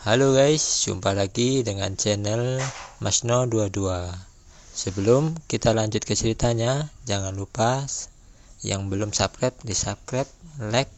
Halo guys, jumpa lagi dengan channel Masno22. Sebelum kita lanjut ke ceritanya, jangan lupa yang belum subscribe di subscribe, like,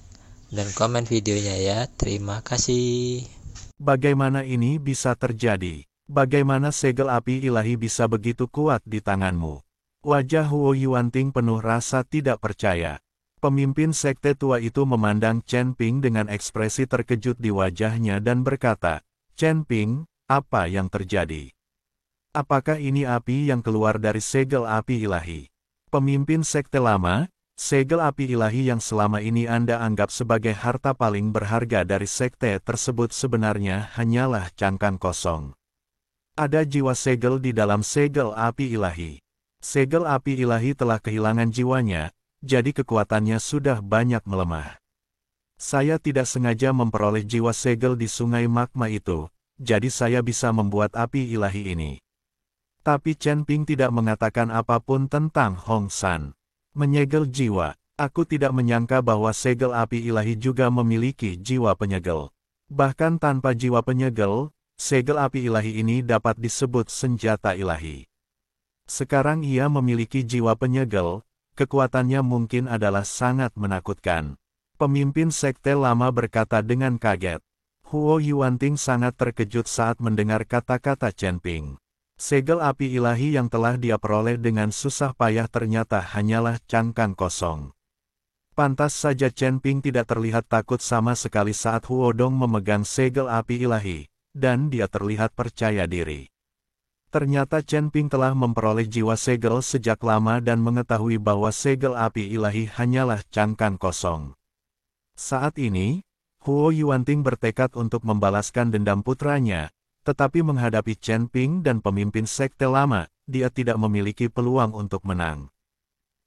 dan komen videonya ya. Terima kasih. Bagaimana ini bisa terjadi? Bagaimana segel api ilahi bisa begitu kuat di tanganmu? Wajah Huo Yuanting penuh rasa tidak percaya. Pemimpin sekte tua itu memandang Chen Ping dengan ekspresi terkejut di wajahnya dan berkata, "Chen Ping, apa yang terjadi? Apakah ini api yang keluar dari segel api ilahi?" Pemimpin sekte lama, segel api ilahi yang selama ini Anda anggap sebagai harta paling berharga dari sekte tersebut sebenarnya hanyalah cangkang kosong. Ada jiwa segel di dalam segel api ilahi. Segel api ilahi telah kehilangan jiwanya, jadi kekuatannya sudah banyak melemah. Saya tidak sengaja memperoleh jiwa segel di sungai magma itu, jadi saya bisa membuat api ilahi ini. Tapi Chen Ping tidak mengatakan apapun tentang Hong San. Menyegel jiwa. Aku tidak menyangka bahwa segel api ilahi juga memiliki jiwa penyegel. Bahkan tanpa jiwa penyegel, segel api ilahi ini dapat disebut senjata ilahi. Sekarang ia memiliki jiwa penyegel, kekuatannya mungkin adalah sangat menakutkan. Pemimpin sekte lama berkata dengan kaget. Huo Yuanting sangat terkejut saat mendengar kata-kata Chen Ping. Segel api ilahi yang telah dia peroleh dengan susah payah ternyata hanyalah cangkang kosong. Pantas saja Chen Ping tidak terlihat takut sama sekali saat Huo Dong memegang segel api ilahi, dan dia terlihat percaya diri. Ternyata Chen Ping telah memperoleh jiwa segel sejak lama dan mengetahui bahwa segel api ilahi hanyalah cangkang kosong. Saat ini, Huo Yuanting bertekad untuk membalaskan dendam putranya, tetapi menghadapi Chen Ping dan pemimpin sekte lama, dia tidak memiliki peluang untuk menang.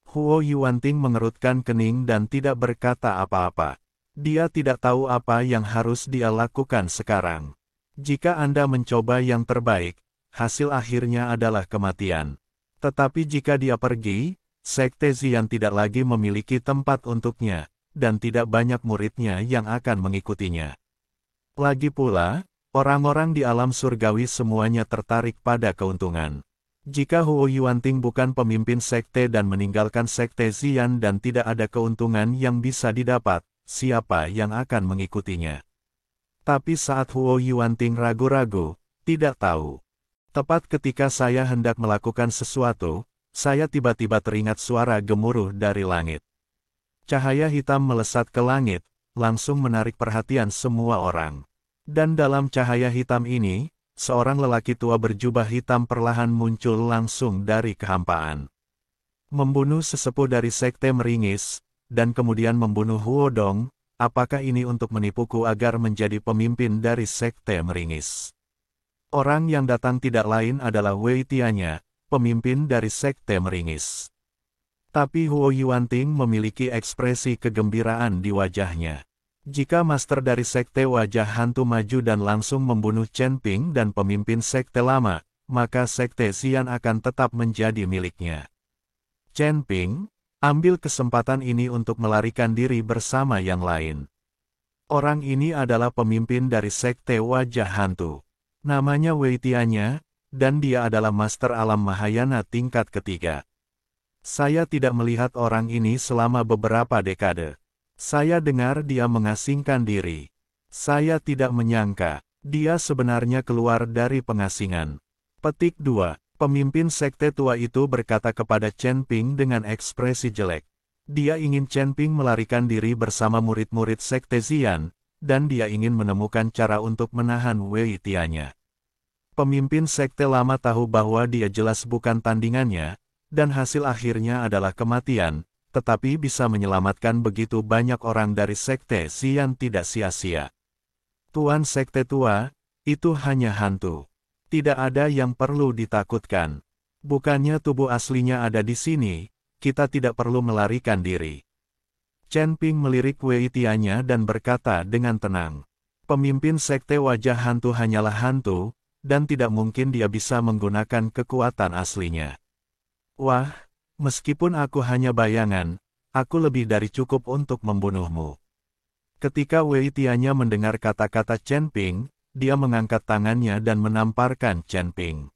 Huo Yuanting mengerutkan kening dan tidak berkata apa-apa. Dia tidak tahu apa yang harus dia lakukan sekarang. Jika Anda mencoba yang terbaik, hasil akhirnya adalah kematian. Tetapi jika dia pergi, sekte Xian tidak lagi memiliki tempat untuknya, dan tidak banyak muridnya yang akan mengikutinya. Lagi pula, orang-orang di alam surgawi semuanya tertarik pada keuntungan. Jika Huo Yuanting bukan pemimpin sekte dan meninggalkan sekte Xian dan tidak ada keuntungan yang bisa didapat, siapa yang akan mengikutinya? Tapi saat Huo Yuanting ragu-ragu, tidak tahu. Tepat ketika saya hendak melakukan sesuatu, saya tiba-tiba teringat suara gemuruh dari langit. Cahaya hitam melesat ke langit, langsung menarik perhatian semua orang. Dan dalam cahaya hitam ini, seorang lelaki tua berjubah hitam perlahan muncul langsung dari kehampaan. Membunuh sesepuh dari sekte meringis, dan kemudian membunuh Huo Dong, apakah ini untuk menipuku agar menjadi pemimpin dari sekte meringis? Orang yang datang tidak lain adalah Wei Tianya, pemimpin dari sekte meringis. Tapi Huo Yuanting memiliki ekspresi kegembiraan di wajahnya. Jika master dari sekte wajah hantu maju dan langsung membunuh Chen Ping dan pemimpin sekte lama, maka sekte Xian akan tetap menjadi miliknya. Chen Ping, ambil kesempatan ini untuk melarikan diri bersama yang lain. Orang ini adalah pemimpin dari sekte wajah hantu. Namanya Wei Tianya, dan dia adalah master alam Mahayana tingkat ketiga. Saya tidak melihat orang ini selama beberapa dekade. Saya dengar dia mengasingkan diri. Saya tidak menyangka, dia sebenarnya keluar dari pengasingan. Petik 2. Pemimpin sekte tua itu berkata kepada Chen Ping dengan ekspresi jelek. Dia ingin Chen Ping melarikan diri bersama murid-murid sekte Xian, dan dia ingin menemukan cara untuk menahan Wei Tianya. Pemimpin sekte lama tahu bahwa dia jelas bukan tandingannya, dan hasil akhirnya adalah kematian, tetapi bisa menyelamatkan begitu banyak orang dari sekte Xian tidak sia-sia. Tuan sekte tua, itu hanya hantu. Tidak ada yang perlu ditakutkan. Bukannya tubuh aslinya ada di sini, kita tidak perlu melarikan diri. Chen Ping melirik Wei Tianya dan berkata dengan tenang. Pemimpin sekte wajah hantu hanyalah hantu, dan tidak mungkin dia bisa menggunakan kekuatan aslinya. Wah, meskipun aku hanya bayangan, aku lebih dari cukup untuk membunuhmu. Ketika Wei Tianya mendengar kata-kata Chen Ping, dia mengangkat tangannya dan menamparkan Chen Ping.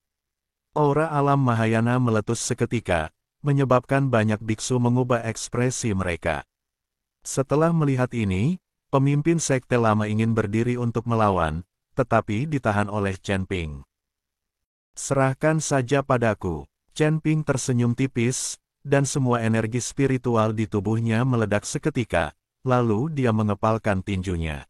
Aura alam Mahayana meletus seketika, menyebabkan banyak biksu mengubah ekspresi mereka. Setelah melihat ini, pemimpin sekte lama ingin berdiri untuk melawan, tetapi ditahan oleh Chen Ping. "Serahkan saja padaku." Chen Ping tersenyum tipis, dan semua energi spiritual di tubuhnya meledak seketika, lalu dia mengepalkan tinjunya.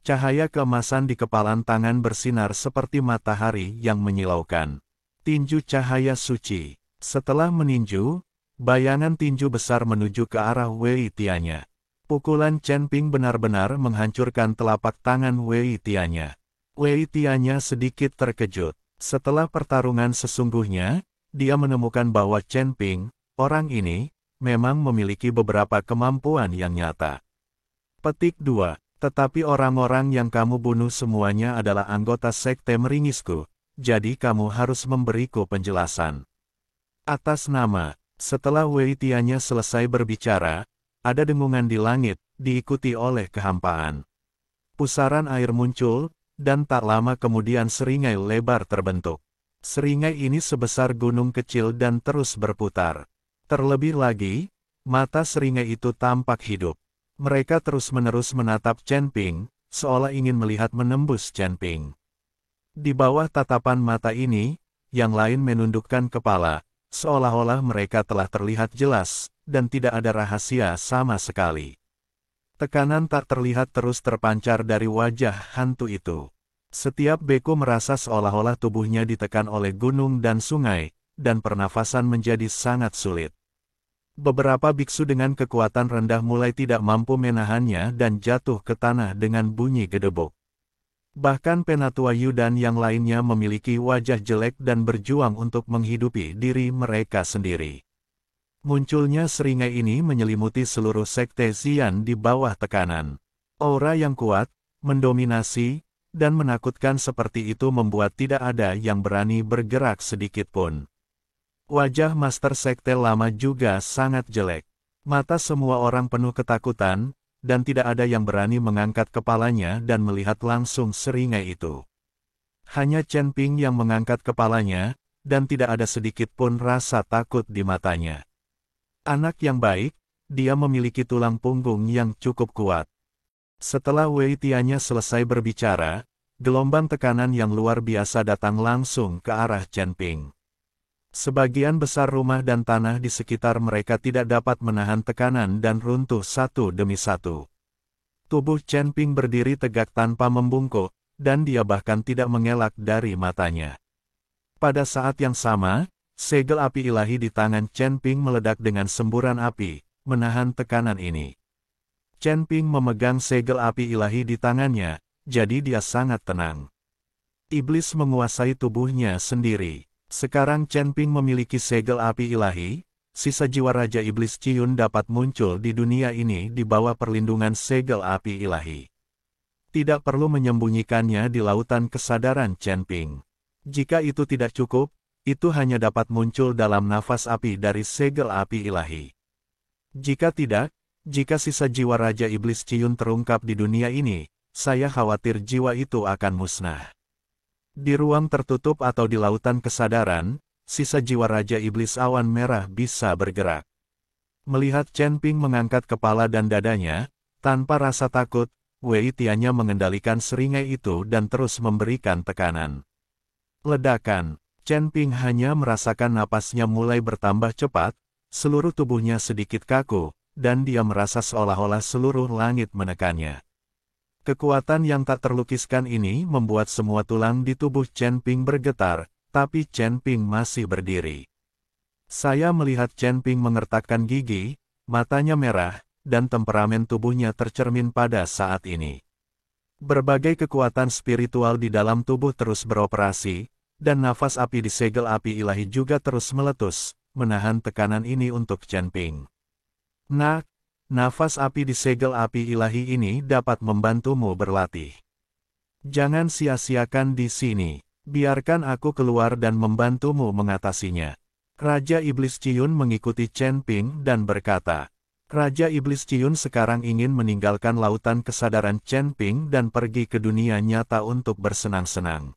Cahaya keemasan di kepalan tangan bersinar seperti matahari yang menyilaukan. Tinju cahaya suci. Setelah meninju, bayangan tinju besar menuju ke arah Wei Tianya. Pukulan Chen Ping benar-benar menghancurkan telapak tangan Wei Tianya. Wei Tianya sedikit terkejut. Setelah pertarungan sesungguhnya, dia menemukan bahwa Chen Ping, orang ini, memang memiliki beberapa kemampuan yang nyata. Petik 2. Tetapi orang-orang yang kamu bunuh semuanya adalah anggota sekte Meringisku, jadi kamu harus memberiku penjelasan. Atas nama, setelah Wei Tianya selesai berbicara, ada dengungan di langit, diikuti oleh kehampaan. Pusaran air muncul, dan tak lama kemudian seringai lebar terbentuk. Seringai ini sebesar gunung kecil dan terus berputar. Terlebih lagi, mata seringai itu tampak hidup. Mereka terus-menerus menatap Chen Ping, seolah ingin melihat menembus Chen Ping. Di bawah tatapan mata ini, yang lain menundukkan kepala, seolah-olah mereka telah terlihat jelas, dan tidak ada rahasia sama sekali. Tekanan tak terlihat terus terpancar dari wajah hantu itu. Setiap beku merasa seolah-olah tubuhnya ditekan oleh gunung dan sungai, dan pernafasan menjadi sangat sulit. Beberapa biksu dengan kekuatan rendah mulai tidak mampu menahannya dan jatuh ke tanah dengan bunyi gedebuk. Bahkan Penatua Yu dan yang lainnya memiliki wajah jelek dan berjuang untuk menghidupi diri mereka sendiri. Munculnya seringai ini menyelimuti seluruh sekte Xian di bawah tekanan. Aura yang kuat, mendominasi, dan menakutkan seperti itu membuat tidak ada yang berani bergerak sedikit pun. Wajah Master Sekte Lama juga sangat jelek. Mata semua orang penuh ketakutan, dan tidak ada yang berani mengangkat kepalanya dan melihat langsung seringai itu. Hanya Chen Ping yang mengangkat kepalanya, dan tidak ada sedikit pun rasa takut di matanya. Anak yang baik, dia memiliki tulang punggung yang cukup kuat. Setelah Wei Tianya selesai berbicara, gelombang tekanan yang luar biasa datang langsung ke arah Chen Ping. Sebagian besar rumah dan tanah di sekitar mereka tidak dapat menahan tekanan dan runtuh satu demi satu. Tubuh Chen Ping berdiri tegak tanpa membungkuk, dan dia bahkan tidak mengelak dari matanya. Pada saat yang sama, segel api ilahi di tangan Chen Ping meledak dengan semburan api, menahan tekanan ini. Chen Ping memegang segel api ilahi di tangannya, jadi dia sangat tenang. Iblis menguasai tubuhnya sendiri. Sekarang Chen Ping memiliki segel api ilahi, sisa jiwa Raja Iblis Ciyun dapat muncul di dunia ini di bawah perlindungan segel api ilahi. Tidak perlu menyembunyikannya di lautan kesadaran Chen Ping. Jika itu tidak cukup, itu hanya dapat muncul dalam nafas api dari segel api ilahi. Jika tidak, jika sisa jiwa Raja Iblis Ciyun terungkap di dunia ini, saya khawatir jiwa itu akan musnah. Di ruang tertutup atau di lautan kesadaran, sisa jiwa Raja Iblis Awan Merah bisa bergerak. Melihat Chen Ping mengangkat kepala dan dadanya, tanpa rasa takut, Wei Tianya mengendalikan seringai itu dan terus memberikan tekanan. Ledakan, Chen Ping hanya merasakan napasnya mulai bertambah cepat, seluruh tubuhnya sedikit kaku, dan dia merasa seolah-olah seluruh langit menekannya. Kekuatan yang tak terlukiskan ini membuat semua tulang di tubuh Chen Ping bergetar, tapi Chen Ping masih berdiri. Saya melihat Chen Ping mengertakkan gigi, matanya merah, dan temperamen tubuhnya tercermin pada saat ini. Berbagai kekuatan spiritual di dalam tubuh terus beroperasi, dan nafas api di segel api ilahi juga terus meletus, menahan tekanan ini untuk Chen Ping. Nah, nafas api di segel api ilahi ini dapat membantumu berlatih. Jangan sia-siakan di sini, biarkan aku keluar dan membantumu mengatasinya. Raja Iblis Ciyun mengikuti Chen Ping dan berkata, Raja Iblis Ciun sekarang ingin meninggalkan lautan kesadaran Chen Ping dan pergi ke dunia nyata untuk bersenang-senang.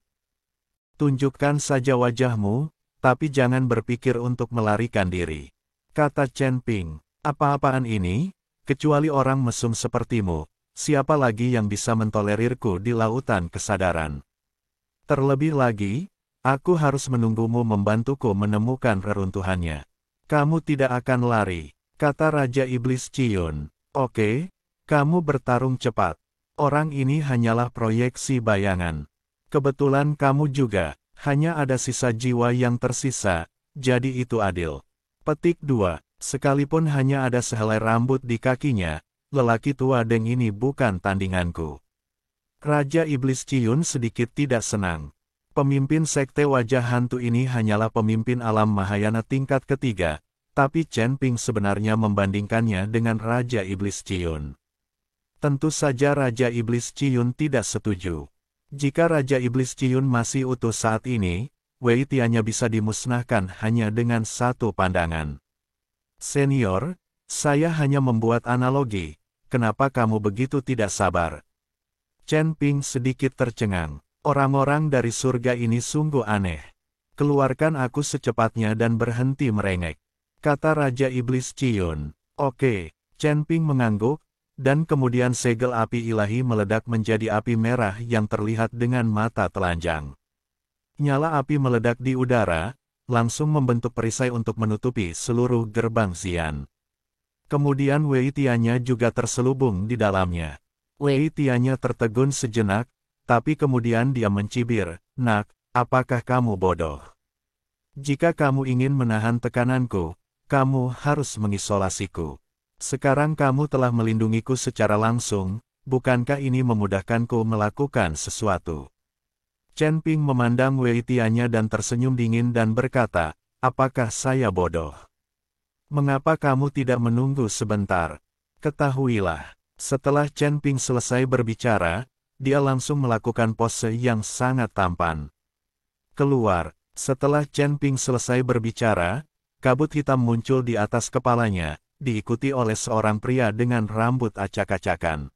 Tunjukkan saja wajahmu, tapi jangan berpikir untuk melarikan diri. Kata Chen Ping, apa-apaan ini? Kecuali orang mesum sepertimu, siapa lagi yang bisa mentolerirku di lautan kesadaran? Terlebih lagi, aku harus menunggumu membantuku menemukan reruntuhannya. Kamu tidak akan lari. Kata Raja Iblis Ciun, oke, kamu bertarung cepat. Orang ini hanyalah proyeksi bayangan. Kebetulan kamu juga, hanya ada sisa jiwa yang tersisa, jadi itu adil. Petik 2, sekalipun hanya ada sehelai rambut di kakinya, lelaki tua Deng ini bukan tandinganku. Raja Iblis Ciun sedikit tidak senang. Pemimpin sekte wajah hantu ini hanyalah pemimpin alam Mahayana tingkat ketiga. Tapi Chen Ping sebenarnya membandingkannya dengan Raja Iblis Ciun. Tentu saja Raja Iblis Ciun tidak setuju. Jika Raja Iblis Ciun masih utuh saat ini, Wei Tianya bisa dimusnahkan hanya dengan satu pandangan. Senior, saya hanya membuat analogi, kenapa kamu begitu tidak sabar? Chen Ping sedikit tercengang. Orang-orang dari surga ini sungguh aneh. Keluarkan aku secepatnya dan berhenti merengek. Kata Raja Iblis Ciun. Oke, Chen Ping mengangguk, dan kemudian segel api ilahi meledak menjadi api merah yang terlihat dengan mata telanjang. Nyala api meledak di udara, langsung membentuk perisai untuk menutupi seluruh gerbang Xian. Kemudian Wei Tianya juga terselubung di dalamnya. Wei Tianya tertegun sejenak, tapi kemudian dia mencibir, "Nak, apakah kamu bodoh? Jika kamu ingin menahan tekananku, kamu harus mengisolasiku. Sekarang kamu telah melindungiku secara langsung, bukankah ini memudahkanku melakukan sesuatu?" Chen Ping memandang Wei Tianya dan tersenyum dingin dan berkata, apakah saya bodoh? Mengapa kamu tidak menunggu sebentar? Ketahuilah, setelah Chen Ping selesai berbicara, dia langsung melakukan pose yang sangat tampan. Keluar, setelah Chen Ping selesai berbicara, kabut hitam muncul di atas kepalanya, diikuti oleh seorang pria dengan rambut acak-acakan.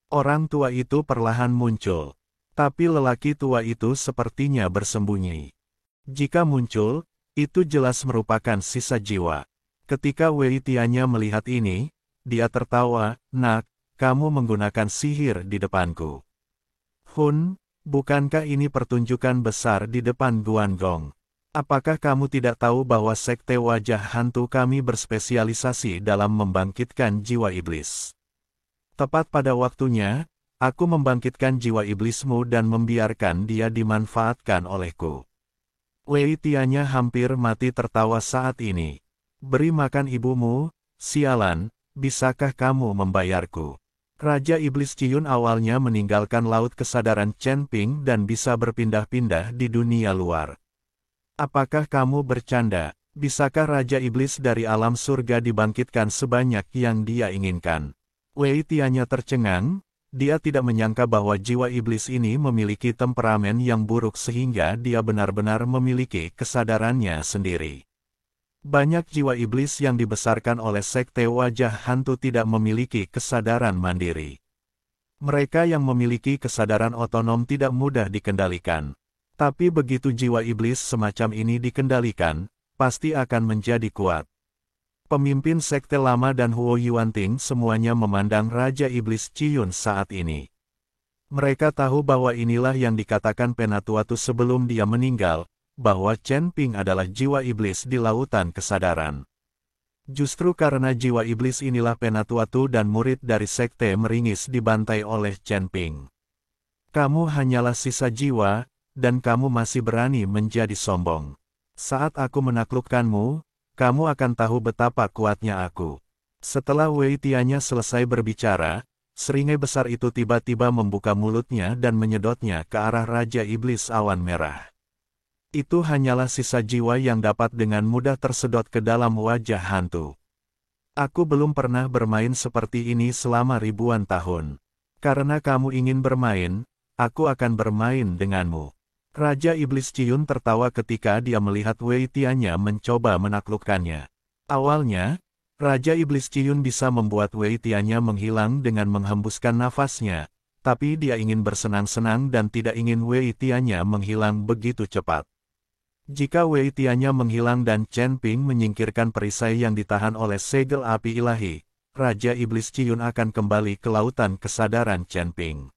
Orang tua itu perlahan muncul. Tapi lelaki tua itu sepertinya bersembunyi. Jika muncul, itu jelas merupakan sisa jiwa. Ketika Wei Tianya melihat ini, dia tertawa, "Nak, kamu menggunakan sihir di depanku." "Hun, bukankah ini pertunjukan besar di depan Guangdong? Apakah kamu tidak tahu bahwa sekte wajah hantu kami berspesialisasi dalam membangkitkan jiwa iblis? Tepat pada waktunya, aku membangkitkan jiwa iblismu dan membiarkan dia dimanfaatkan olehku." Wei Tianya hampir mati tertawa saat ini. "Beri makan ibumu, sialan, bisakah kamu membayarku?" Raja Iblis Ciun awalnya meninggalkan laut kesadaran Chen Ping dan bisa berpindah-pindah di dunia luar. "Apakah kamu bercanda? Bisakah Raja Iblis dari alam surga dibangkitkan sebanyak yang dia inginkan?" Wei Tianya tercengang, dia tidak menyangka bahwa jiwa iblis ini memiliki temperamen yang buruk sehingga dia benar-benar memiliki kesadarannya sendiri. Banyak jiwa iblis yang dibesarkan oleh sekte wajah hantu tidak memiliki kesadaran mandiri. Mereka yang memiliki kesadaran otonom tidak mudah dikendalikan. Tapi begitu jiwa iblis semacam ini dikendalikan, pasti akan menjadi kuat. Pemimpin sekte lama dan Huo Yuanting semuanya memandang Raja Iblis Ciun saat ini. Mereka tahu bahwa inilah yang dikatakan Penatuatu sebelum dia meninggal, bahwa Chen Ping adalah jiwa iblis di lautan kesadaran. Justru karena jiwa iblis inilah Penatuatu dan murid dari sekte meringis dibantai oleh Chen Ping. "Kamu hanyalah sisa jiwa, dan kamu masih berani menjadi sombong. Saat aku menaklukkanmu, kamu akan tahu betapa kuatnya aku." Setelah Wei Tianya selesai berbicara, seringai besar itu tiba-tiba membuka mulutnya dan menyedotnya ke arah Raja Iblis Awan Merah. Itu hanyalah sisa jiwa yang dapat dengan mudah tersedot ke dalam wajah hantu. "Aku belum pernah bermain seperti ini selama ribuan tahun. Karena kamu ingin bermain, aku akan bermain denganmu." Raja Iblis Ciun tertawa ketika dia melihat Wei Tianya mencoba menaklukkannya. Awalnya, Raja Iblis Ciyun bisa membuat Wei Tiannya menghilang dengan menghembuskan nafasnya, tapi dia ingin bersenang-senang dan tidak ingin Wei Tiannya menghilang begitu cepat. Jika Wei Tiannya menghilang dan Chen Ping menyingkirkan perisai yang ditahan oleh segel api ilahi, Raja Iblis Ciyun akan kembali ke lautan kesadaran Chen Ping.